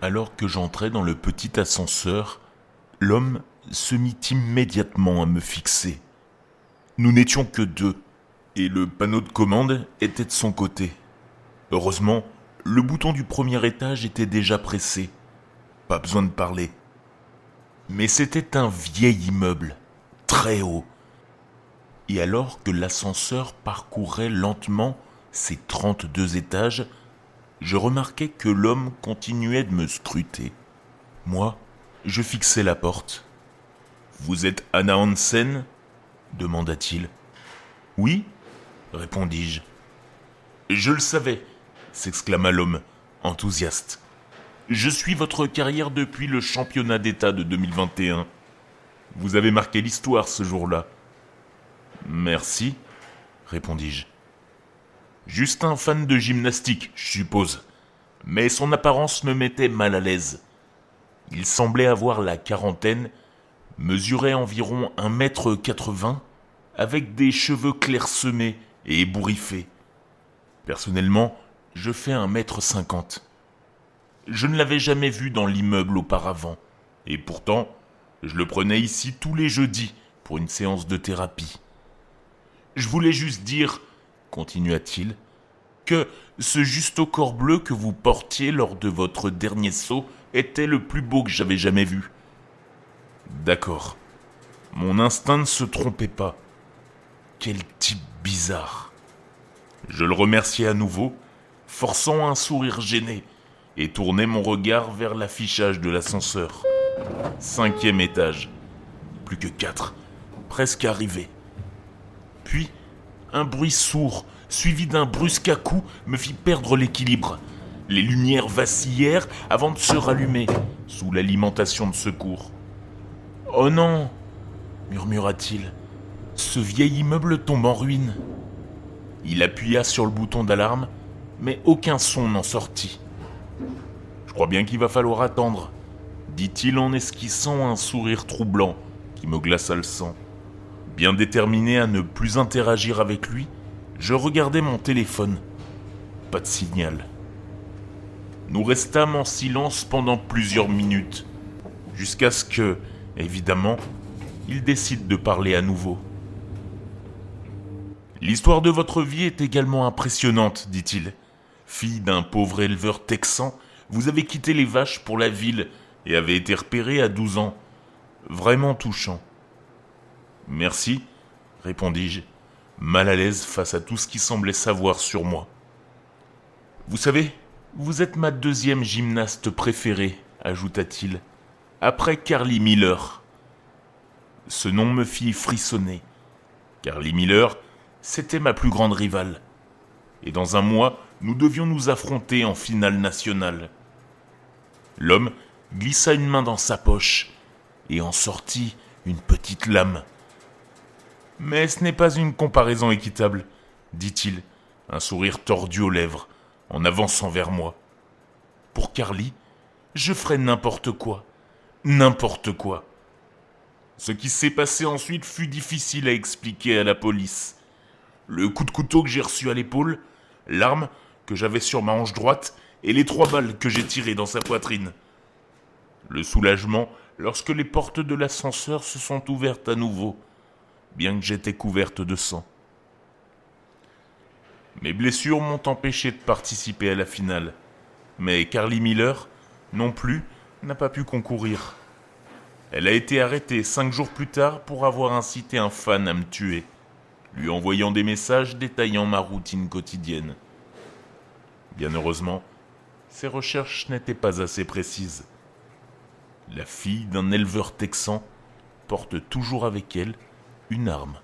Alors que j'entrais dans le petit ascenseur, l'homme se mit immédiatement à me fixer. Nous n'étions que deux, et le panneau de commande était de son côté. Heureusement, le bouton du premier étage était déjà pressé. Pas besoin de parler. Mais c'était un vieil immeuble, très haut. Et alors que l'ascenseur parcourait lentement ses 32 étages, je remarquai que l'homme continuait de me scruter. Moi, je fixai la porte. « Vous êtes Anna Hansen ?» demanda-t-il. « Oui » répondis-je. « Je le savais » s'exclama l'homme, enthousiaste. « Je suis votre carrière depuis le championnat d'État de 2021. Vous avez marqué l'histoire ce jour-là. »« Merci » répondis-je. « Juste un fan de gymnastique, je suppose. Mais son apparence me mettait mal à l'aise. Il semblait avoir la quarantaine, mesurait environ 1,80 m, avec des cheveux clairsemés et ébouriffés. Personnellement, je fais 1,50 m. Je ne l'avais jamais vu dans l'immeuble auparavant, et pourtant, je le prenais ici tous les jeudis pour une séance de thérapie. Je voulais juste dire, continua-t-il, que ce juste au corps bleu que vous portiez lors de votre dernier saut était le plus beau que j'avais jamais vu. D'accord. Mon instinct ne se trompait pas. Quel type bizarre. Je le remerciai à nouveau, forçant un sourire gêné, et tournai mon regard vers l'affichage de l'ascenseur. 5e étage. Plus que 4. Presque arrivé. Puis, un bruit sourd, suivi d'un brusque à-coup, me fit perdre l'équilibre. Les lumières vacillèrent avant de se rallumer, sous l'alimentation de secours. « Oh non !» murmura-t-il. « Ce vieil immeuble tombe en ruine. » Il appuya sur le bouton d'alarme, mais aucun son n'en sortit. « Je crois bien qu'il va falloir attendre, » dit-il en esquissant un sourire troublant qui me glaça le sang. Bien déterminé à ne plus interagir avec lui, je regardai mon téléphone. Pas de signal. Nous restâmes en silence pendant plusieurs minutes, jusqu'à ce que, évidemment, il décide de parler à nouveau. « L'histoire de votre vie est également impressionnante, dit-il. Fille d'un pauvre éleveur texan, vous avez quitté les vaches pour la ville et avez été repérée à 12 ans. Vraiment touchant. »« Merci, » répondis-je, mal à l'aise face à tout ce qu'il semblait savoir sur moi. « Vous savez, vous êtes ma deuxième gymnaste préférée, » ajouta-t-il, « après Carly Miller. » Ce nom me fit frissonner. Carly Miller, c'était ma plus grande rivale. Et dans un mois, nous devions nous affronter en finale nationale. L'homme glissa une main dans sa poche et en sortit une petite lame. « Mais ce n'est pas une comparaison équitable, » dit-il, un sourire tordu aux lèvres, en avançant vers moi. « Pour Carly, je ferais n'importe quoi. N'importe quoi. » Ce qui s'est passé ensuite fut difficile à expliquer à la police. Le coup de couteau que j'ai reçu à l'épaule, l'arme que j'avais sur ma hanche droite et les 3 balles que j'ai tirées dans sa poitrine. Le soulagement lorsque les portes de l'ascenseur se sont ouvertes à nouveau, bien que j'étais couverte de sang. Mes blessures m'ont empêché de participer à la finale, mais Carly Miller, non plus, n'a pas pu concourir. Elle a été arrêtée 5 jours plus tard pour avoir incité un fan à me tuer, lui envoyant des messages détaillant ma routine quotidienne. Bien heureusement, ses recherches n'étaient pas assez précises. La fille d'un éleveur texan porte toujours avec elle une arme.